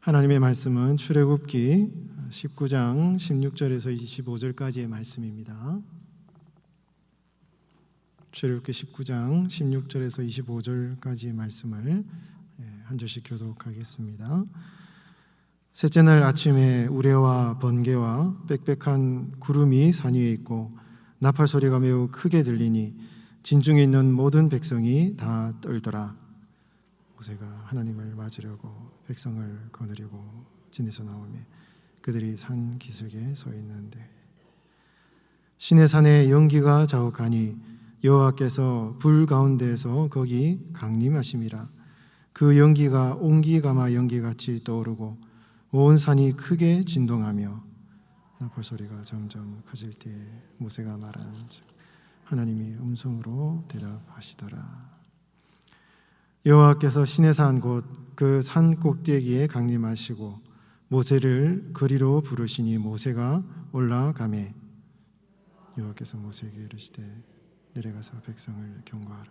하나님의 말씀은 출애굽기 19장 16절에서 25절까지의 말씀입니다. 출애굽기 19장 16절에서 25절까지의 말씀을 한 절씩 교독하겠습니다. 셋째 날 아침에 우레와 번개와 빽빽한 구름이 산 위에 있고 나팔 소리가 매우 크게 들리니 진중에 있는 모든 백성이 다 떨더라. 모세가 하나님을 맞으려고 백성을 거느리고 진에서 나오며 그들이 산 기슭에 서 있는데 시내 산에 연기가 자욱하니 여호와께서 불 가운데에서 거기 강림하심이라. 그 연기가 옹기가마 연기같이 떠오르고 온 산이 크게 진동하며 나팔 소리가 점점 커질 때에 모세가 말하는즉 하나님이 음성으로 대답하시더라. 여호와께서 시내산 곧 그 산 꼭대기에 강림하시고 모세를 그리로 부르시니 모세가 올라가매 여호와께서 모세에게 이르시되 내려가서 백성을 경고하라.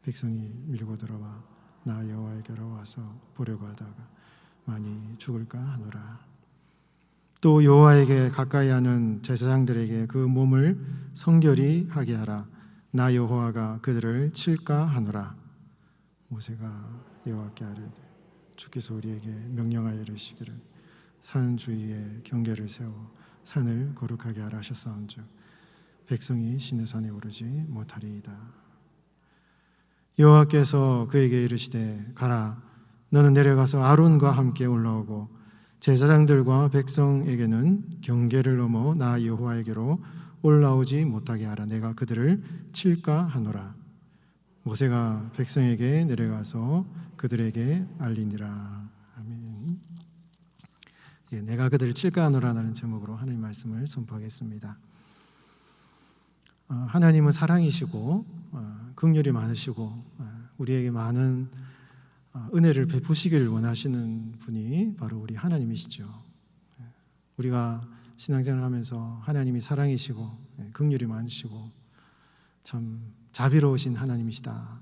백성이 밀고 들어와 나 여호와에게로 와서 보려고 하다가 많이 죽을까 하노라. 또 여호와에게 가까이 하는 제사장들에게 그 몸을 성결히 하게 하라. 나 여호와가 그들을 칠까 하노라. 모세가 여호와께 아뢰되 주께서 우리에게 명령하여 이르시기를 산 주위에 경계를 세워 산을 거룩하게 하라 하셨사온즉 백성이 시내산에 오르지 못하리이다. 여호와께서 그에게 이르시되 가라. 너는 내려가서 아론과 함께 올라오고 제사장들과 백성에게는 경계를 넘어 나 여호와에게로 올라오지 못하게 하라. 내가 그들을 칠까 하노라. 모세가 백성에게 내려가서 그들에게 알리니라. 아멘. 내가 그들을 칠까 하노라라는 제목으로 하나님 말씀을 선포하겠습니다. 하나님은 사랑이시고 긍휼이 많으시고 우리에게 많은 은혜를 베푸시기를 원하시는 분이 바로 우리 하나님이시죠. 우리가 신앙생활을 하면서 하나님이 사랑이시고 긍휼이 많으시고 참 자비로우신 하나님이시다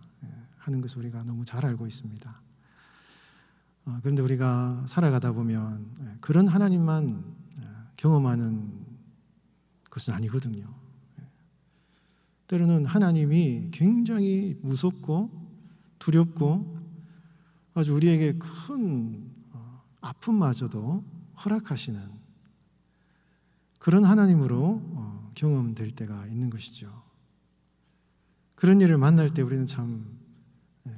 하는 것을 우리가 너무 잘 알고 있습니다. 그런데 우리가 살아가다 보면 그런 하나님만 경험하는 것은 아니거든요. 때로는 하나님이 굉장히 무섭고 두렵고 아주 우리에게 큰 아픔마저도 허락하시는 그런 하나님으로 경험될 때가 있는 것이죠. 그런 일을 만날 때 우리는 참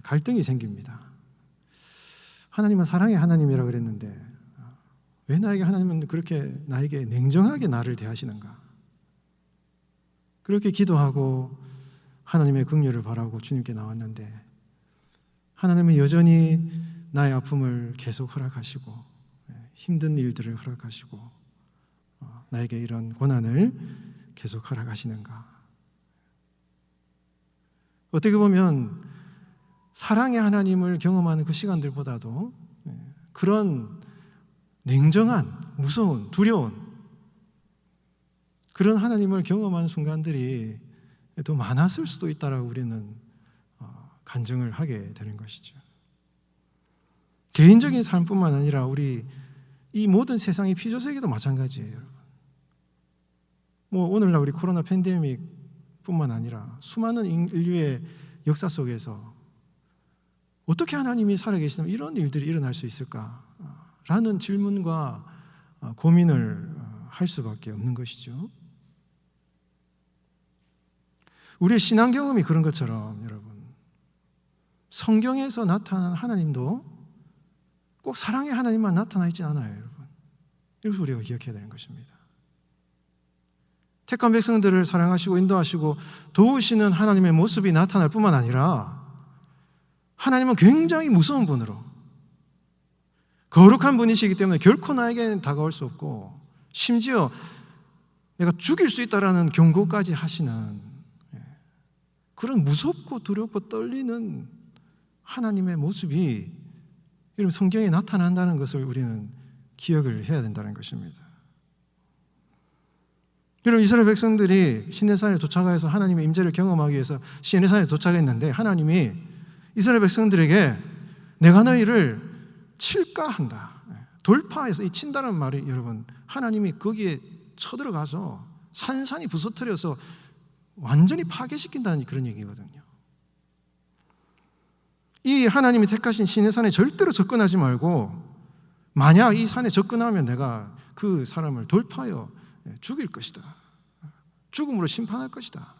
갈등이 생깁니다. 하나님은 사랑의 하나님이라 그랬는데 왜 나에게 하나님은 그렇게 나에게 냉정하게 나를 대하시는가? 그렇게 기도하고 하나님의 긍휼을 바라고 주님께 나왔는데 하나님은 여전히 나의 아픔을 계속 허락하시고 힘든 일들을 허락하시고 나에게 이런 고난을 계속 허락하시는가? 어떻게 보면 사랑의 하나님을 경험하는 그 시간들보다도 그런 냉정한, 무서운, 두려운 그런 하나님을 경험하는 순간들이 더 많았을 수도 있다라고 우리는 간증을 하게 되는 것이죠. 개인적인 삶뿐만 아니라 우리 이 모든 세상의 피조세계도 마찬가지예요, 여러분. 오늘날 우리 코로나 팬데믹뿐만 아니라 수많은 인류의 역사 속에서 어떻게 하나님이 살아계시면 이런 일들이 일어날 수 있을까라는 질문과 고민을 할 수밖에 없는 것이죠. 우리의 신앙 경험이 그런 것처럼 여러분 성경에서 나타난 하나님도 꼭 사랑의 하나님만 나타나 있지 않아요, 여러분. 이것을 우리가 기억해야 되는 것입니다. 택한 백성들을 사랑하시고 인도하시고 도우시는 하나님의 모습이 나타날 뿐만 아니라 하나님은 굉장히 무서운 분으로 거룩한 분이시기 때문에 결코 나에게는 다가올 수 없고 심지어 내가 죽일 수 있다라는 경고까지 하시는 그런 무섭고 두렵고 떨리는 하나님의 모습이 여러분 성경에 나타난다는 것을 우리는 기억을 해야 된다는 것입니다. 여러분 이스라엘 백성들이 시내산에 도착해서 하나님의 임재를 경험하기 위해서 시내산에 도착했는데 하나님이 이스라엘 백성들에게 내가 너희를 칠까 한다. 돌파해서, 이 친다는 말이 여러분, 하나님이 거기에 쳐들어가서 산산이 부서뜨려서 완전히 파괴시킨다는 그런 얘기거든요. 이 하나님이 택하신 신의 산에 절대로 접근하지 말고, 만약 이 산에 접근하면 내가 그 사람을 돌파하여 죽일 것이다, 죽음으로 심판할 것이다,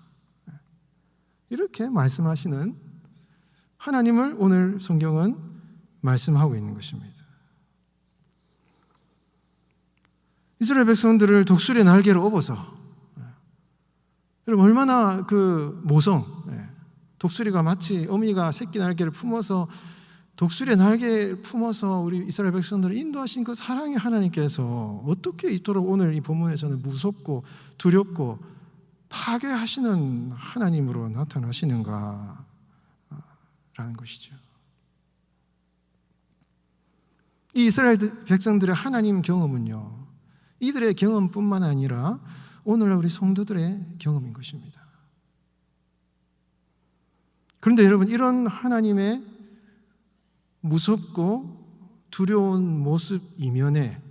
이렇게 말씀하시는 하나님을 오늘 성경은 말씀하고 있는 것입니다. 이스라엘 백성들을 독수리의 날개로 업어서, 여러분 얼마나 그 모성, 독수리가 마치 어미가 새끼 날개를 품어서 독수리의 날개를 품어서 우리 이스라엘 백성들을 인도하신 그 사랑의 하나님께서 어떻게 이토록 오늘 이 본문에서는 무섭고 두렵고 파괴하시는 하나님으로 나타나시는가 라는 것이죠. 이 이스라엘 백성들의 하나님 경험은요, 이들의 경험뿐만 아니라 오늘날 우리 성도들의 경험인 것입니다. 그런데 여러분, 이런 하나님의 무섭고 두려운 모습 이면에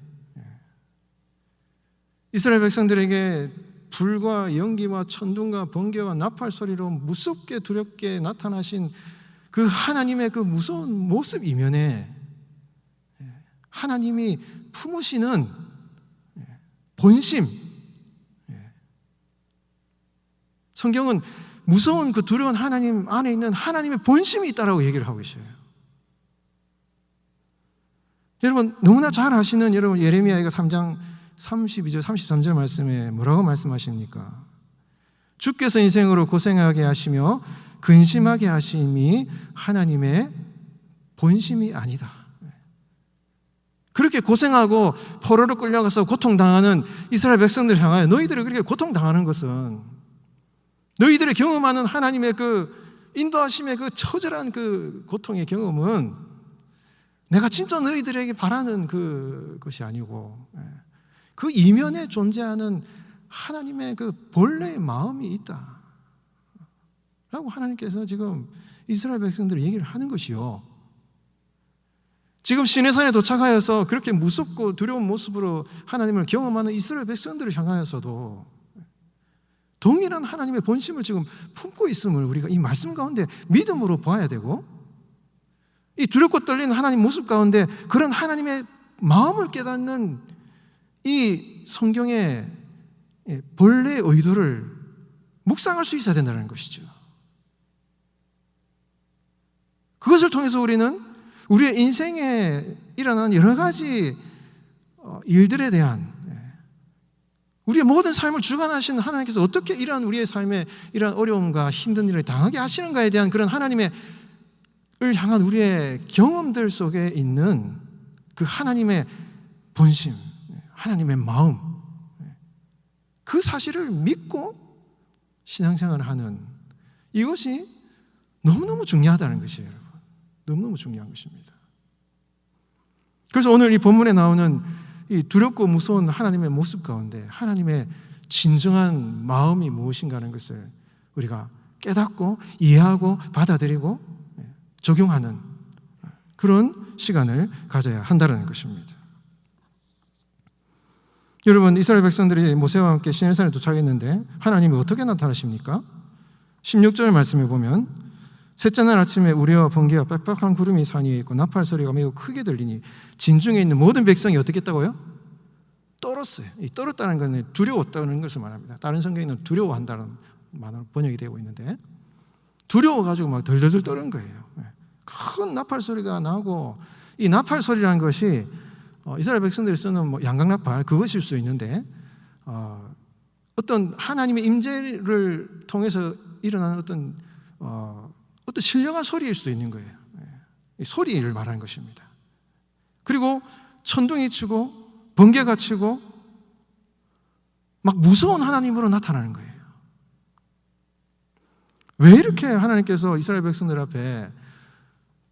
이스라엘 백성들에게 불과 연기와 천둥과 번개와 나팔 소리로 무섭게 두렵게 나타나신 그 하나님의 그 무서운 모습 이면에 하나님이 품으시는 본심, 성경은 무서운 그 두려운 하나님 안에 있는 하나님의 본심이 있다라고 얘기를 하고 있어요. 여러분 너무나 잘 아시는 여러분 예레미야가 3장 32절 33절 말씀에 뭐라고 말씀하십니까? 주께서 인생으로 고생하게 하시며 근심하게 하심이 하나님의 본심이 아니다. 그렇게 고생하고 포로로 끌려가서 고통당하는 이스라엘 백성들을 향하여 너희들이 그렇게 고통당하는 것은 너희들이 경험하는 하나님의 그 인도하심의 그 처절한 그 고통의 경험은 내가 진짜 너희들에게 바라는 그것이 아니고 그 이면에 존재하는 하나님의 그 본래의 마음이 있다 라고 하나님께서 지금 이스라엘 백성들을 얘기를 하는 것이요, 지금 시내산에 도착하여서 그렇게 무섭고 두려운 모습으로 하나님을 경험하는 이스라엘 백성들을 향하여서도 동일한 하나님의 본심을 지금 품고 있음을 우리가 이 말씀 가운데 믿음으로 봐야 되고, 이 두렵고 떨리는 하나님 모습 가운데 그런 하나님의 마음을 깨닫는 이 성경의 본래의 의도를 묵상할 수 있어야 된다는 것이죠. 그것을 통해서 우리는 우리의 인생에 일어나는 여러 가지 일들에 대한, 우리의 모든 삶을 주관하시는 하나님께서 어떻게 이러한 우리의 삶에 이러한 어려움과 힘든 일을 당하게 하시는가에 대한 그런 하나님의 을 향한 우리의 경험들 속에 있는 그 하나님의 본심, 하나님의 마음, 그 사실을 믿고 신앙생활을 하는 이것이 너무너무 중요하다는 것이에요, 여러분. 너무너무 중요한 것입니다. 그래서 오늘 이 본문에 나오는 이 두렵고 무서운 하나님의 모습 가운데 하나님의 진정한 마음이 무엇인가 하는 것을 우리가 깨닫고 이해하고 받아들이고 적용하는 그런 시간을 가져야 한다는 것입니다. 여러분, 이스라엘 백성들이 모세와 함께 시내산에 도착했는데 하나님이 어떻게 나타나십니까? 16절 말씀에 보면 셋째 날 아침에 우레와 번개와 빽빽한 구름이 산 위에 있고 나팔 소리가 매우 크게 들리니 진중에 있는 모든 백성이 어떻게 했다고요? 떨었어요. 이 떨었다는 것은 두려웠다는 것을 말합니다. 다른 성경에는 두려워한다는 말로 번역이 되고 있는데 두려워가지고 막 덜덜덜 떠는 거예요. 큰 나팔 소리가 나고, 이 나팔 소리라는 것이 이스라엘 백성들이 쓰는 뭐 양각나팔 그것일 수 있는데 어떤 하나님의 임재를 통해서 일어나는 어떤 신령한 소리일 수 있는 거예요. 이 소리를 말하는 것입니다. 그리고 천둥이 치고 번개가 치고 막 무서운 하나님으로 나타나는 거예요. 왜 이렇게 하나님께서 이스라엘 백성들 앞에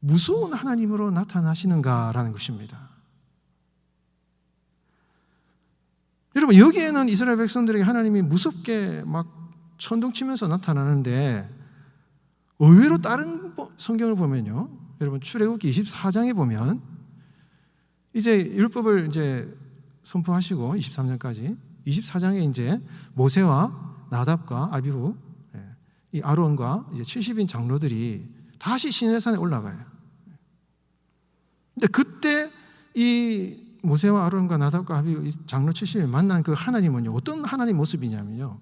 무서운 하나님으로 나타나시는가라는 것입니다. 여러분, 여기에는 이스라엘 백성들에게 하나님이 무섭게 막 천둥치면서 나타나는데 의외로 다른 성경을 보면요, 여러분 출애굽기 24장에 보면 이제 율법을 이제 선포하시고 23장까지 24장에 이제 모세와 나답과 아비후, 이 아론과 이제 70인 장로들이 다시 시내산에 올라가요. 근데 그때 이 모세와 아론과 나답과 아비후 장로 70인 만난 그 하나님은요, 어떤 하나님 모습이냐면요,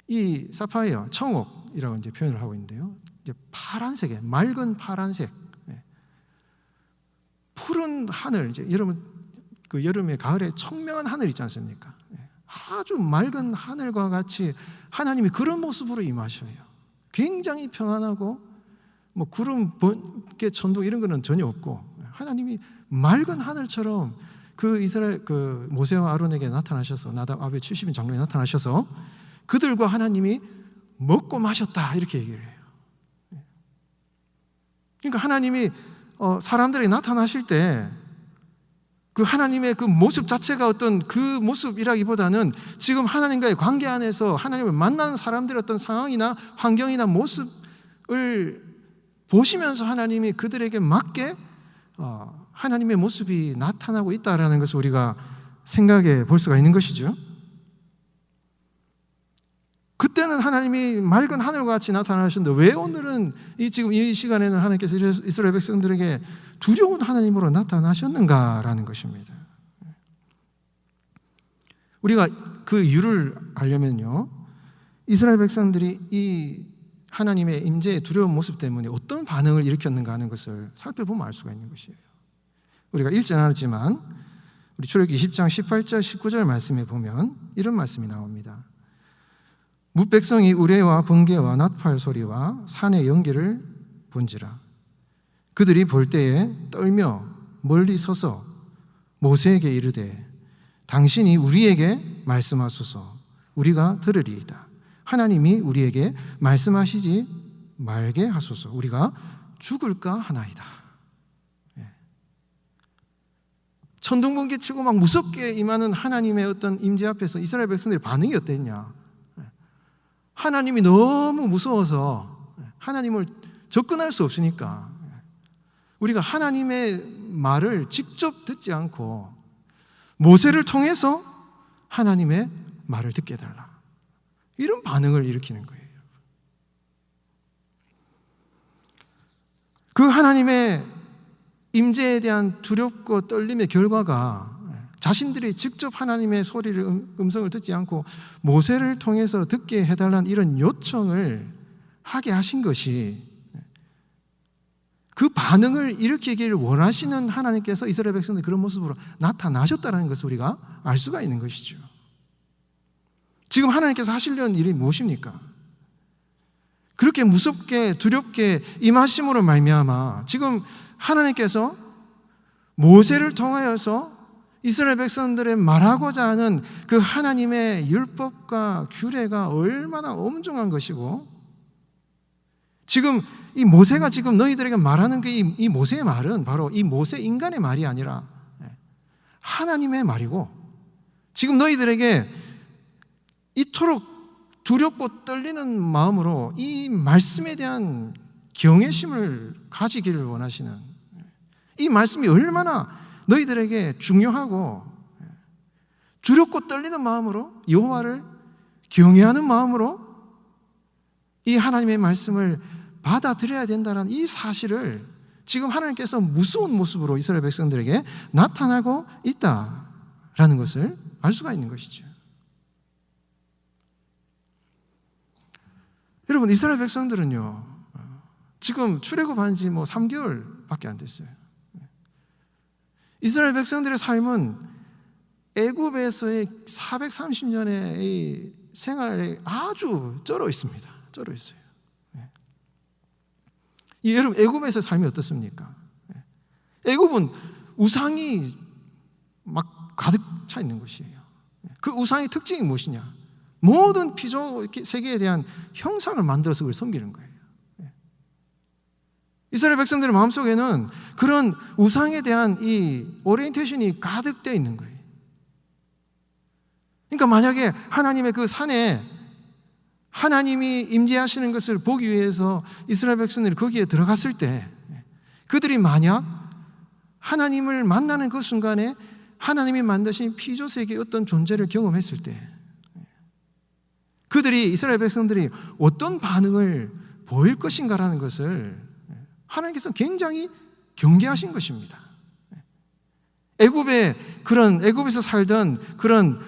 이 사파이어, 청옥이라고 이제 표현을 하고 있는데요, 이제 파란색에 맑은 파란색, 푸른 하늘, 이제 여러분 그 여름에 가을에 청명한 하늘 있지 않습니까? 아주 맑은 하늘과 같이 하나님이 그런 모습으로 임하셔요. 굉장히 평안하고 뭐 구름 번개 천둥 이런 거는 전혀 없고, 하나님이 맑은 하늘처럼 그 이스라엘 그 모세와 아론에게 나타나셔서, 나답 아비 70인 장로에 나타나셔서 그들과 하나님이 먹고 마셨다 이렇게 얘기를 해요. 그러니까 하나님이 사람들에게 나타나실 때 그 하나님의 그 모습 자체가 어떤 그 모습이라기보다는 지금 하나님과의 관계 안에서 하나님을 만나는 사람들의 어떤 상황이나 환경이나 모습을 보시면서 하나님이 그들에게 맞게 하나님의 모습이 나타나고 있다라는 것을 우리가 생각해 볼 수가 있는 것이죠. 그때는 하나님이 맑은 하늘과 같이 나타나셨는데 왜 오늘은 지금 이 시간에는 하나님께서 이스라엘 백성들에게 두려운 하나님으로 나타나셨는가라는 것입니다. 우리가 그 이유를 알려면요, 이스라엘 백성들이 이 하나님의 임재의 두려운 모습 때문에 어떤 반응을 일으켰는가 하는 것을 살펴보면 알 수가 있는 것이에요. 우리가 읽지 않았지만 우리 출애굽기 20장 18절 19절 말씀에 보면 이런 말씀이 나옵니다. 뭇백성이 우레와 번개와 나팔 소리와 산의 연기를 본지라. 그들이 볼 때에 떨며 멀리 서서 모세에게 이르되 당신이 우리에게 말씀하소서, 우리가 들으리이다. 하나님이 우리에게 말씀하시지 말게 하소서, 우리가 죽을까 하나이다. 천둥 번개 치고 막 무섭게 임하는 하나님의 어떤 임재 앞에서 이스라엘 백성들의 반응이 어땠냐? 하나님이 너무 무서워서 하나님을 접근할 수 없으니까 우리가 하나님의 말을 직접 듣지 않고 모세를 통해서 하나님의 말을 듣게 해달라, 이런 반응을 일으키는 거예요. 그 하나님의 임재에 대한 두렵고 떨림의 결과가 자신들이 직접 하나님의 소리를 음성을 듣지 않고 모세를 통해서 듣게 해달라는 이런 요청을 하게 하신 것이, 그 반응을 일으키기를 원하시는 하나님께서 이스라엘 백성들이 그런 모습으로 나타나셨다는 것을 우리가 알 수가 있는 것이죠. 지금 하나님께서 하시려는 일이 무엇입니까? 그렇게 무섭게 두렵게 임하심으로 말미암아 지금 하나님께서 모세를 통하여서 이스라엘 백성들의 말하고자 하는 그 하나님의 율법과 규례가 얼마나 엄중한 것이고, 지금 이 모세가 지금 너희들에게 말하는 이 모세의 말은 바로 이 모세 인간의 말이 아니라 하나님의 말이고, 지금 너희들에게 이토록 두렵고 떨리는 마음으로 이 말씀에 대한 경외심을 가지기를 원하시는, 이 말씀이 얼마나 너희들에게 중요하고 두렵고 떨리는 마음으로 여호와를 경외하는 마음으로 이 하나님의 말씀을 받아들여야 된다는 이 사실을 지금 하나님께서 무서운 모습으로 이스라엘 백성들에게 나타나고 있다라는 것을 알 수가 있는 것이죠. 여러분, 이스라엘 백성들은요, 지금 출애굽한 지 3개월밖에 안 됐어요. 이스라엘 백성들의 삶은 애굽에서의 430년의 생활에 아주 쩔어 있습니다. 쩔어 있어요. 여러분, 애굽에서의 삶이 어떻습니까? 애굽은 우상이 막 가득 차 있는 것이에요. 그 우상의 특징이 무엇이냐? 모든 피조 세계에 대한 형상을 만들어서 그걸 섬기는 거예요. 이스라엘 백성들의 마음속에는 그런 우상에 대한 이 오리엔테이션이 가득되어 있는 거예요. 그러니까 만약에 하나님의 그 산에 하나님이 임재하시는 것을 보기 위해서 이스라엘 백성들이 거기에 들어갔을 때 그들이 만약 하나님을 만나는 그 순간에 하나님이 만드신 피조세계의 어떤 존재를 경험했을 때 그들이, 이스라엘 백성들이 어떤 반응을 보일 것인가라는 것을 하나님께서 굉장히 경계하신 것입니다. 애굽에서 살던 그런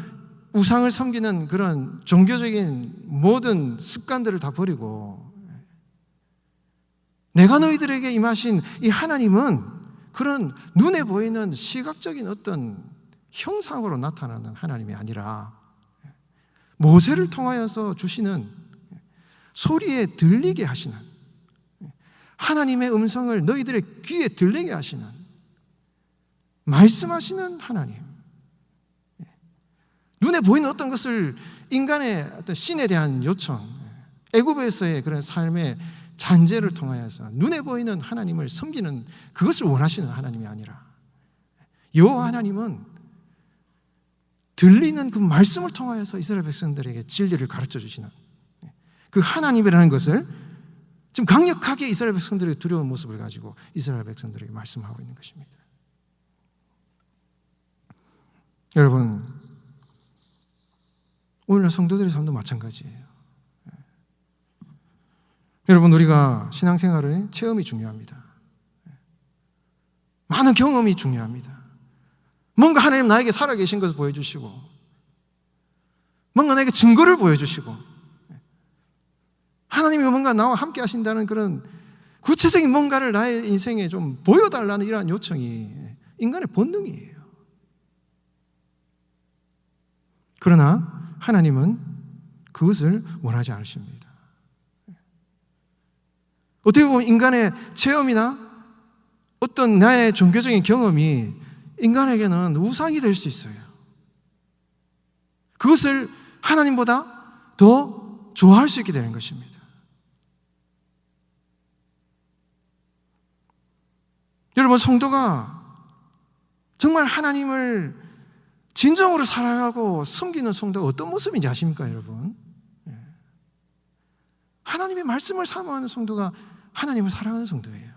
우상을 섬기는 그런 종교적인 모든 습관들을 다 버리고 내가 너희들에게 임하신 이 하나님은 그런 눈에 보이는 시각적인 어떤 형상으로 나타나는 하나님이 아니라 모세를 통하여서 주시는 소리에 들리게 하시는 하나님의 음성을 너희들의 귀에 들리게 하시는 말씀하시는 하나님, 눈에 보이는 어떤 것을 인간의 어떤 신에 대한 요청, 애굽에서의 그런 삶의 잔재를 통하여서 눈에 보이는 하나님을 섬기는 그것을 원하시는 하나님이 아니라 여호와 하나님은 들리는 그 말씀을 통하여서 이스라엘 백성들에게 진리를 가르쳐 주시는 그 하나님이라는 것을 지금 강력하게 이스라엘 백성들의 두려운 모습을 가지고 이스라엘 백성들에게 말씀하고 있는 것입니다. 여러분, 오늘날 성도들의 삶도 마찬가지예요. 여러분, 우리가 신앙생활의 체험이 중요합니다. 많은 경험이 중요합니다. 뭔가 하나님 나에게 살아계신 것을 보여주시고 뭔가 나에게 증거를 보여주시고 하나님이 뭔가 나와 함께 하신다는 그런 구체적인 뭔가를 나의 인생에 좀 보여달라는 이러한 요청이 인간의 본능이에요. 그러나 하나님은 그것을 원하지 않으십니다. 어떻게 보면 인간의 체험이나 어떤 나의 종교적인 경험이 인간에게는 우상이 될 수 있어요. 그것을 하나님보다 더 좋아할 수 있게 되는 것입니다. 여러분, 성도가 정말 하나님을 진정으로 사랑하고 섬기는 성도가 어떤 모습인지 아십니까, 여러분? 하나님의 말씀을 사모하는 성도가 하나님을 사랑하는 성도예요.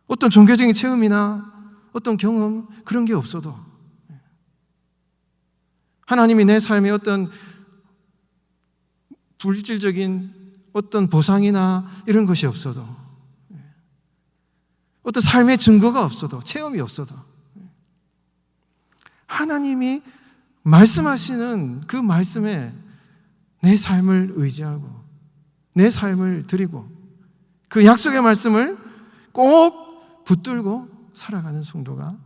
어떤 종교적인 체험이나 어떤 경험 그런 게 없어도 하나님이 내 삶에 어떤 물질적인 어떤 보상이나 이런 것이 없어도 어떤 삶의 증거가 없어도 체험이 없어도 하나님이 말씀하시는 그 말씀에 내 삶을 의지하고 내 삶을 드리고 그 약속의 말씀을 꼭 붙들고 살아가는 성도가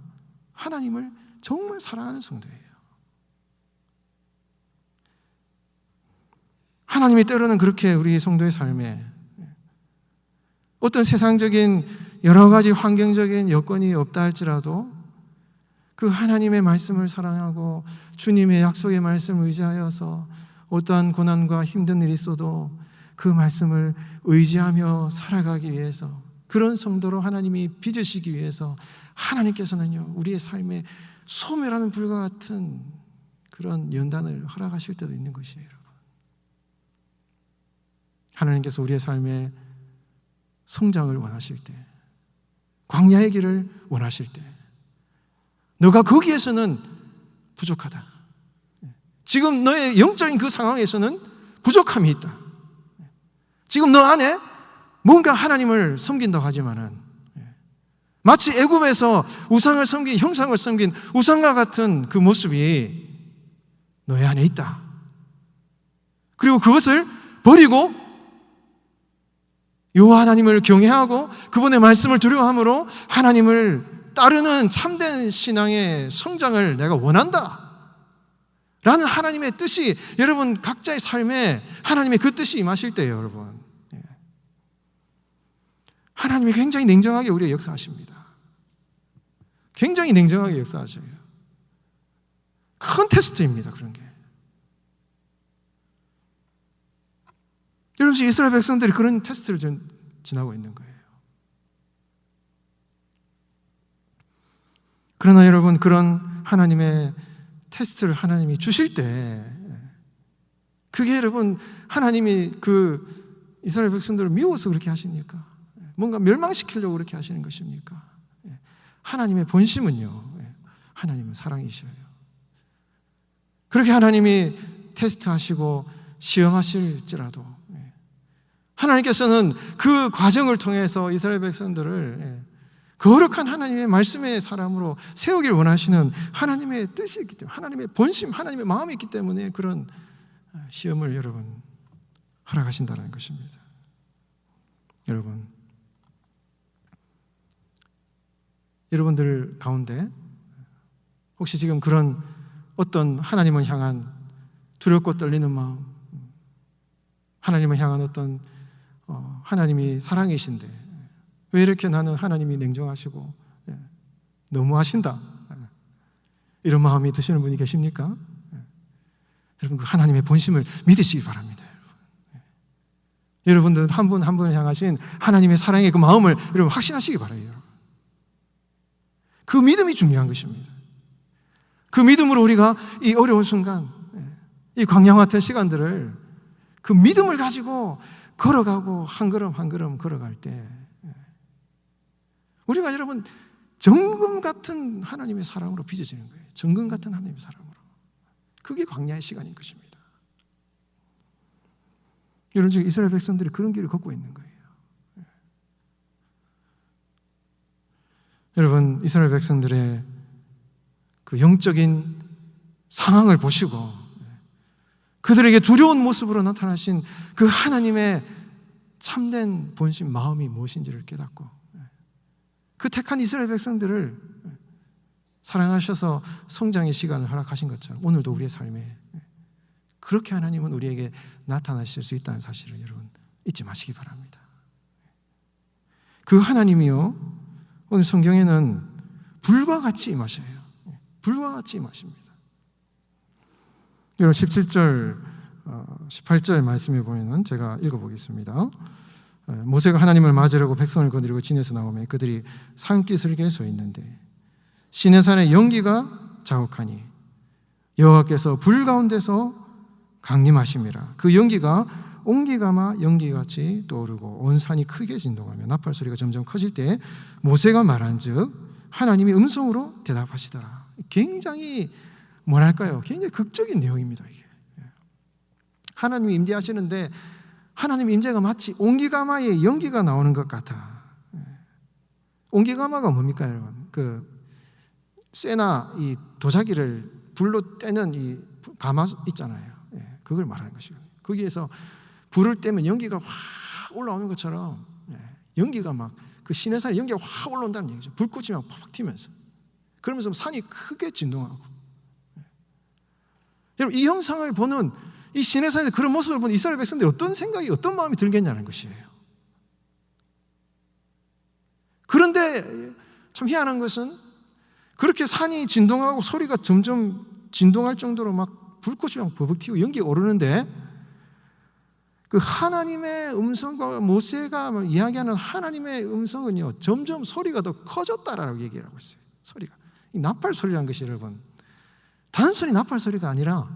하나님을 정말 사랑하는 성도예요. 하나님이 때로는 그렇게 우리 성도의 삶에 어떤 세상적인 여러 가지 환경적인 여건이 없다 할지라도 그 하나님의 말씀을 사랑하고 주님의 약속의 말씀을 의지하여서 어떠한 고난과 힘든 일이 있어도 그 말씀을 의지하며 살아가기 위해서 그런 성도로 하나님이 빚으시기 위해서 하나님께서는요 우리의 삶에 소멸하는 불과 같은 그런 연단을 허락하실 때도 있는 것이에요. 여러분, 하나님께서 우리의 삶에 성장을 원하실 때, 광야의 길을 원하실 때 너가 거기에서는 부족하다. 지금 너의 영적인 그 상황에서는 부족함이 있다. 지금 너 안에 뭔가 하나님을 섬긴다고 하지만은 마치 애굽에서 우상을 섬긴, 형상을 섬긴 우상과 같은 그 모습이 너의 안에 있다. 그리고 그것을 버리고 여호와 하나님을 경외하고 그분의 말씀을 두려워함으로 하나님을 따르는 참된 신앙의 성장을 내가 원한다 라는 하나님의 뜻이 여러분 각자의 삶에 하나님의 그 뜻이 임하실 때예요. 여러분, 하나님이 굉장히 냉정하게 우리의 역사하십니다. 굉장히 냉정하게 역사하셔요. 큰 테스트입니다. 그런 게. 여러분, 이스라엘 백성들이 그런 테스트를 지나고 있는 거예요. 그러나 여러분, 그런 하나님의 테스트를 하나님이 주실 때 그게 여러분 하나님이 그 이스라엘 백성들을 미워서 그렇게 하십니까? 뭔가 멸망시키려고 그렇게 하시는 것입니까? 하나님의 본심은요, 하나님은 사랑이셔요. 그렇게 하나님이 테스트하시고 시험하실지라도 하나님께서는 그 과정을 통해서 이스라엘 백성들을 거룩한 하나님의 말씀의 사람으로 세우길 원하시는 하나님의 뜻이 있기 때문에, 하나님의 본심, 하나님의 마음이 있기 때문에 그런 시험을 여러분 허락하신다는 것입니다. 여러분, 여러분들 가운데 혹시 지금 그런 어떤 하나님을 향한 두렵고 떨리는 마음, 하나님을 향한 어떤 하나님이 사랑이신데 왜 이렇게 나는 하나님이 냉정하시고 너무하신다, 이런 마음이 드시는 분이 계십니까? 여러분, 그 하나님의 본심을 믿으시기 바랍니다. 여러분들 한 분 한 분을 향하신 하나님의 사랑의 그 마음을 여러분 확신하시기 바라요. 그 믿음이 중요한 것입니다. 그 믿음으로 우리가 이 어려운 순간, 이 광야 같은 시간들을 그 믿음을 가지고 걸어가고 한 걸음 한 걸음 걸어갈 때 우리가 여러분 정금 같은 하나님의 사랑으로 빚어지는 거예요. 정금 같은 하나님의 사랑으로. 그게 광야의 시간인 것입니다. 여러분, 지금 이스라엘 백성들이 그런 길을 걷고 있는 거예요. 여러분, 이스라엘 백성들의 그 영적인 상황을 보시고 그들에게 두려운 모습으로 나타나신 그 하나님의 참된 본심, 마음이 무엇인지를 깨닫고 그 택한 이스라엘 백성들을 사랑하셔서 성장의 시간을 허락하신 것처럼 오늘도 우리의 삶에 그렇게 하나님은 우리에게 나타나실 수 있다는 사실을 여러분 잊지 마시기 바랍니다. 그 하나님이요, 오늘 성경에는 불과 같이 임하셔요. 불과 같이 임하십니다. 여러분 17절, 18절 말씀에 보면은 제가 읽어보겠습니다. 모세가 하나님을 맞으려고 백성을 거느리고 진에서 나오매 그들이 산기슭에 서 있는데 시내산의 연기가 자욱하니 여호와께서 불 가운데서 강림하심이라. 그 연기가 옹기가마 연기같이 떠오르고 온 산이 크게 진동하며 나팔 소리가 점점 커질 때 모세가 말한즉 하나님이 음성으로 대답하시더라. 굉장히 뭐랄까요? 굉장히 극적인 내용입니다. 이게 하나님이 임재하시는데 하나님의 임재가 마치 옹기가마의 연기가 나오는 것 같아. 옹기가마가 뭡니까, 여러분? 그 쇠나 이 도자기를 불로 떼는 이 가마 있잖아요. 그걸 말하는 것이거든요. 거기에서 불을 떼면 연기가 확 올라오는 것처럼 연기가 막 그 시내산에 연기가 확 올라온다는 얘기죠. 불꽃이 막 팍 튀면서 그러면서 산이 크게 진동하고. 여러분, 이 형상을 보는 이 시내산의 그런 모습을 보는 이스라엘 백성들이 어떤 생각이, 어떤 마음이 들겠냐는 것이에요. 그런데 참 희한한 것은 그렇게 산이 진동하고 소리가 점점 진동할 정도로 막 불꽃이 막 버벅 튀고 연기가 오르는데 그 하나님의 음성과 모세가 이야기하는 하나님의 음성은요 점점 소리가 더 커졌다라고 얘기를 하고 있어요. 소리가, 이 나팔 소리라는 것이 여러분 단순히 나팔 소리가 아니라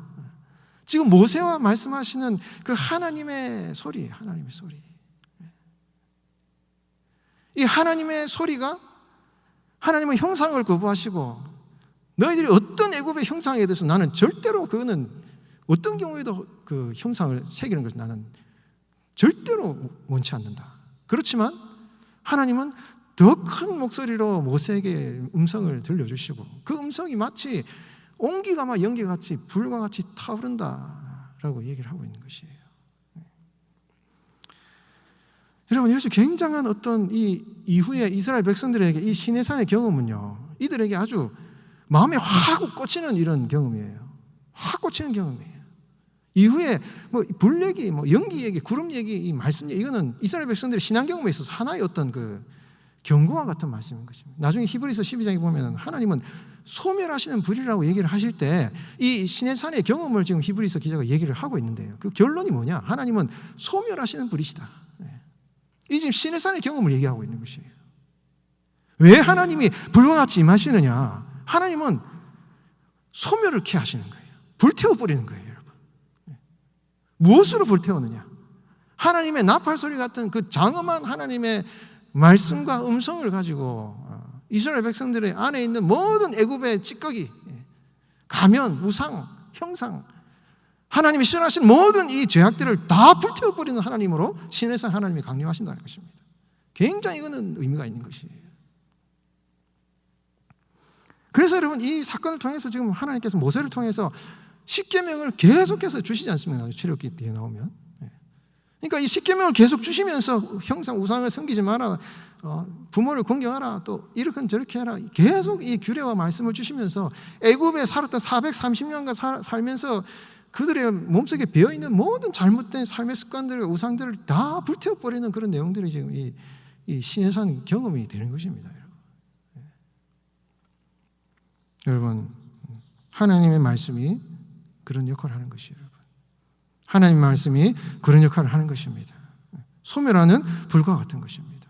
지금 모세와 말씀하시는 그 하나님의 소리, 하나님의 소리, 이 하나님의 소리가 하나님은 형상을 거부하시고 너희들이 어떤 애굽의 형상에 대해서 나는 절대로 그거는 어떤 경우에도 그 형상을 새기는 것을 나는 절대로 원치 않는다. 그렇지만 하나님은 더 큰 목소리로 모세에게 음성을 들려주시고 그 음성이 마치 옹기가마 연기같이 불과 같이 타오른다라고 얘기를 하고 있는 것이에요. 여러분, 이것이 굉장한 어떤 이 이후에 이스라엘 백성들에게 이 시내산의 경험은요 이들에게 아주 마음에 확 꽂히는 이런 경험이에요. 확 꽂히는 경험이에요. 이후에 뭐 불 얘기, 뭐 연기 얘기, 구름 얘기, 이 말씀 얘기, 이거는 이스라엘 백성들의 신앙 경험에 있어서 하나의 어떤 그 경고와 같은 말씀인 것입니다. 나중에 히브리서 12장에 보면 하나님은 소멸하시는 불이라고 얘기를 하실 때 이 시내산의 경험을 지금 히브리서 기자가 얘기를 하고 있는데요. 그 결론이 뭐냐? 하나님은 소멸하시는 불이시다. 이 지금 시내산의 경험을 얘기하고 있는 것이에요. 왜 하나님이 불과 같이 임하시느냐? 하나님은 소멸을 케하시는 거예요. 불태워버리는 거예요, 여러분. 무엇으로 불태우느냐? 하나님의 나팔 소리 같은 그 장엄한 하나님의 말씀과 음성을 가지고 이스라엘 백성들의 안에 있는 모든 애굽의 찌꺼기, 가면, 우상, 형상, 하나님이 싫어하신 모든 이 죄악들을 다 불태워버리는 하나님으로 신의 하나님이 강림하신다는 것입니다. 굉장히 이거는 의미가 있는 것이에요. 그래서 여러분, 이 사건을 통해서 지금 하나님께서 모세를 통해서 십계명을 계속해서 주시지 않습니까? 출애굽기 뒤에 나오면. 그러니까 이 십계명을 계속 주시면서 형상 우상을 섬기지 마라, 부모를 공경하라, 또 이렇게 저렇게 해라, 계속 이 규례와 말씀을 주시면서 애굽에 살았던 430년간 살면서 그들의 몸속에 배어있는 모든 잘못된 삶의 습관들과 우상들을 다 불태워버리는 그런 내용들이 지금 이 시내산 경험이 되는 것입니다. 여러분, 하나님의 말씀이 그런 역할을 하는 것이에요. 하나님의 말씀이 그런 역할을 하는 것입니다. 소멸하는 불과 같은 것입니다.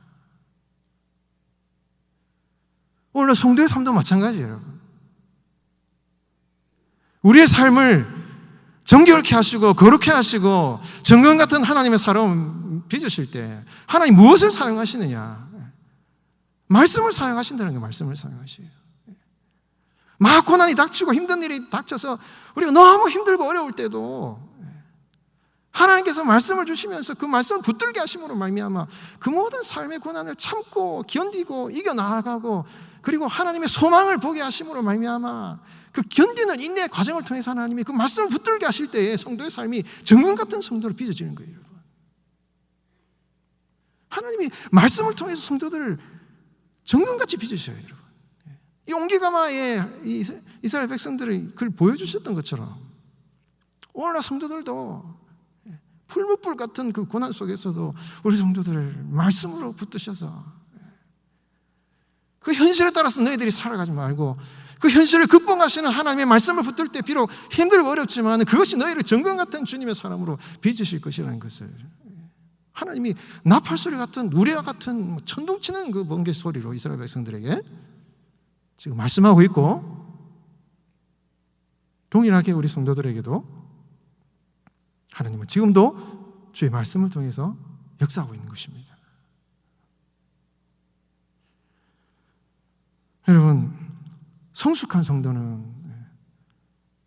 오늘 성도의 삶도 마찬가지예요, 여러분. 우리의 삶을 정결케 하시고 거룩케 하시고 정금 같은 하나님의 사람 빚으실 때 하나님 무엇을 사용하시느냐? 말씀을 사용하신다는 거예요. 말씀을 사용하시요. 막 고난이 닥치고 힘든 일이 닥쳐서 우리가 너무 힘들고 어려울 때도 하나님께서 말씀을 주시면서 그 말씀을 붙들게 하심으로 말미암아 그 모든 삶의 고난을 참고 견디고 이겨나가고, 그리고 하나님의 소망을 보게 하심으로 말미암아 그 견디는 인내의 과정을 통해서 하나님이 그 말씀을 붙들게 하실 때에 성도의 삶이 정금 같은 성도로 빚어지는 거예요, 여러분. 하나님이 말씀을 통해서 성도들을 정금같이 빚으셔요, 여러분. 이 옹기가마의 이스라엘 백성들이 그걸 보여주셨던 것처럼 오늘날 성도들도 풀무불 같은 그 고난 속에서도 우리 성도들을 말씀으로 붙드셔서 그 현실에 따라서 너희들이 살아가지 말고 그 현실을 극복하시는 하나님의 말씀을 붙들 때 비록 힘들고 어렵지만 그것이 너희를 정금 같은 주님의 사람으로 빚으실 것이라는 것을 하나님이 나팔소리 같은 우레와 같은 천둥치는 그 번개 소리로 이스라엘 백성들에게 지금 말씀하고 있고, 동일하게 우리 성도들에게도 하나님은 지금도 주의 말씀을 통해서 역사하고 있는 것입니다. 여러분, 성숙한 성도는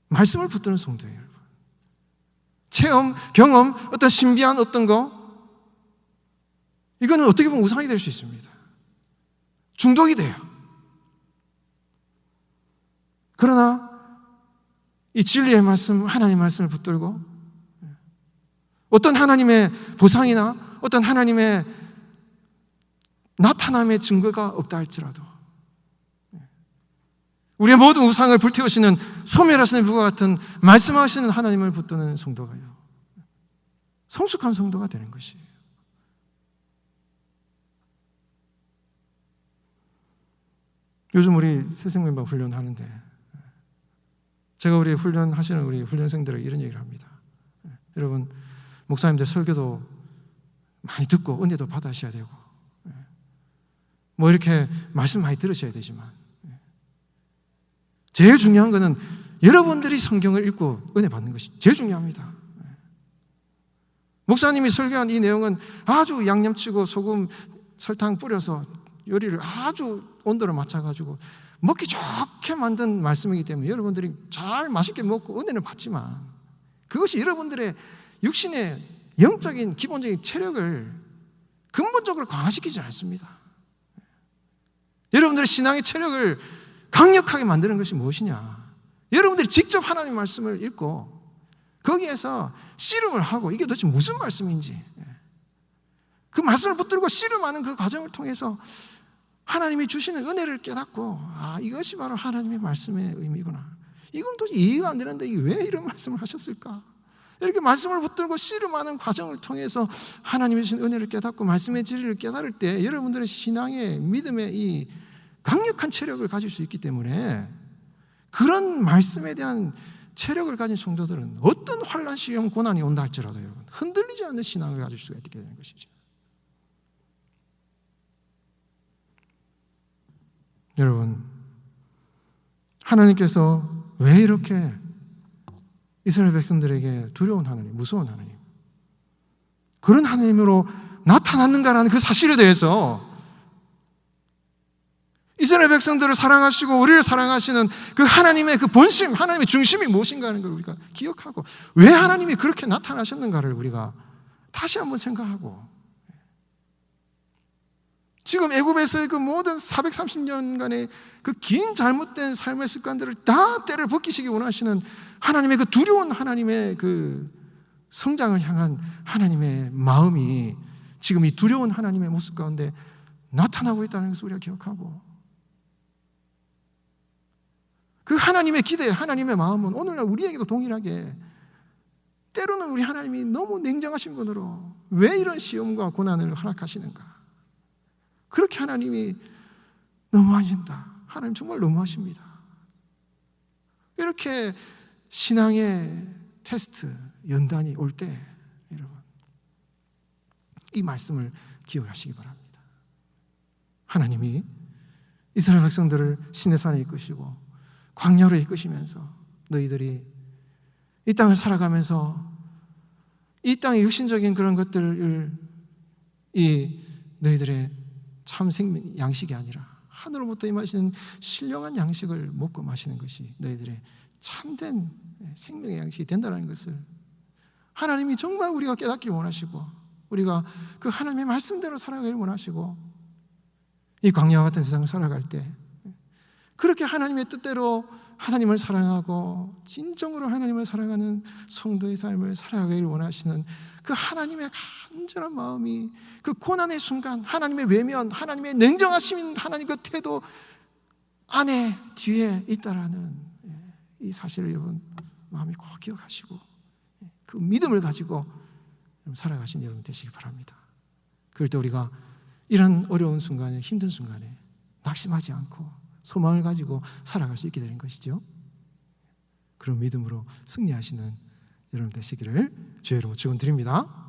말씀을 붙드는 성도예요, 여러분. 체험, 경험, 어떤 신비한 어떤 거, 이거는 어떻게 보면 우상이 될 수 있습니다. 중독이 돼요. 그러나 이 진리의 말씀, 하나님의 말씀을 붙들고 어떤 하나님의 보상이나 어떤 하나님의 나타남의 증거가 없다 할지라도 우리의 모든 우상을 불태우시는 소멸하시는 불과 같은 말씀하시는 하나님을 붙드는 성도가요, 성숙한 성도가 되는 것이에요. 요즘 우리 새생명반 훈련하는데 제가 우리 훈련하시는 우리 훈련생들에게 이런 얘기를 합니다. 여러분, 목사님들 설교도 많이 듣고 은혜도 받으셔야 되고 뭐 이렇게 말씀 많이 들으셔야 되지만 제일 중요한 것은 여러분들이 성경을 읽고 은혜 받는 것이 제일 중요합니다. 목사님이 설교한 이 내용은 아주 양념치고 소금, 설탕 뿌려서 요리를 아주 온도를 맞춰가지고 먹기 좋게 만든 말씀이기 때문에 여러분들이 잘 맛있게 먹고 은혜를 받지만 그것이 여러분들의 육신의 영적인 기본적인 체력을 근본적으로 강화시키지 않습니다. 여러분들의 신앙의 체력을 강력하게 만드는 것이 무엇이냐? 여러분들이 직접 하나님의 말씀을 읽고 거기에서 씨름을 하고 이게 도대체 무슨 말씀인지 그 말씀을 붙들고 씨름하는 그 과정을 통해서 하나님이 주시는 은혜를 깨닫고 이것이 바로 하나님의 말씀의 의미구나. 이건 도저히 이해가 안 되는데 이게 왜 이런 말씀을 하셨을까? 이렇게 말씀을 붙들고 씨름하는 과정을 통해서 하나님이 주신 은혜를 깨닫고 말씀의 진리를 깨달을 때 여러분들의 신앙의 믿음의 이 강력한 체력을 가질 수 있기 때문에 그런 말씀에 대한 체력을 가진 성도들은 어떤 환난, 시험, 고난이 온다 할지라도 여러분 흔들리지 않는 신앙을 가질 수가 있게 되는 것이죠. 여러분, 하나님께서 왜 이렇게 이스라엘 백성들에게 두려운 하나님, 무서운 하나님, 그런 하나님으로 나타났는가라는 그 사실에 대해서 이스라엘 백성들을 사랑하시고 우리를 사랑하시는 그 하나님의 그 본심, 하나님의 중심이 무엇인가 하는 걸 우리가 기억하고, 왜 하나님이 그렇게 나타나셨는가를 우리가 다시 한번 생각하고, 지금 애굽에서의 그 모든 430년간의 그 긴 잘못된 삶의 습관들을 다 때를 벗기시기 원하시는 하나님의 그 두려운 하나님의 그 성장을 향한 하나님의 마음이 지금 이 두려운 하나님의 모습 가운데 나타나고 있다는 것을 우리가 기억하고, 그 하나님의 기대, 하나님의 마음은 오늘날 우리에게도 동일하게, 때로는 우리 하나님이 너무 냉정하신 분으로 왜 이런 시험과 고난을 허락하시는가, 그렇게 하나님이 너무하신다, 하나님 정말 너무하십니다. 이렇게 신앙의 테스트, 연단이 올 때 여러분 이 말씀을 기억하시기 바랍니다. 하나님이 이스라엘 백성들을 시내산에 이끄시고 광야로 이끄시면서 너희들이 이 땅을 살아가면서 이 땅의 육신적인 그런 것들을 이 너희들의 참 생명 양식이 아니라 하늘로부터 임하시는 신령한 양식을 먹고 마시는 것이 너희들의 참된 생명의 양식이 된다는 것을 하나님이 정말 우리가 깨닫기 원하시고, 우리가 그 하나님의 말씀대로 살아가기를 원하시고, 이 광야와 같은 세상을 살아갈 때 그렇게 하나님의 뜻대로 하나님을 사랑하고 진정으로 하나님을 사랑하는 성도의 삶을 살아가기를 원하시는 그 하나님의 간절한 마음이 그 고난의 순간 하나님의 외면, 하나님의 냉정하신 하나님 그 태도 안에 뒤에 있다라는 이 사실을 여러분 마음에 꼭 기억하시고 그 믿음을 가지고 살아가신 여러분 되시기 바랍니다. 그럴 때 우리가 이런 어려운 순간에, 힘든 순간에 낙심하지 않고 소망을 가지고 살아갈 수 있게 되는 것이죠. 그런 믿음으로 승리하시는 여러분 되시기를 주의 이름으로 축원드립니다.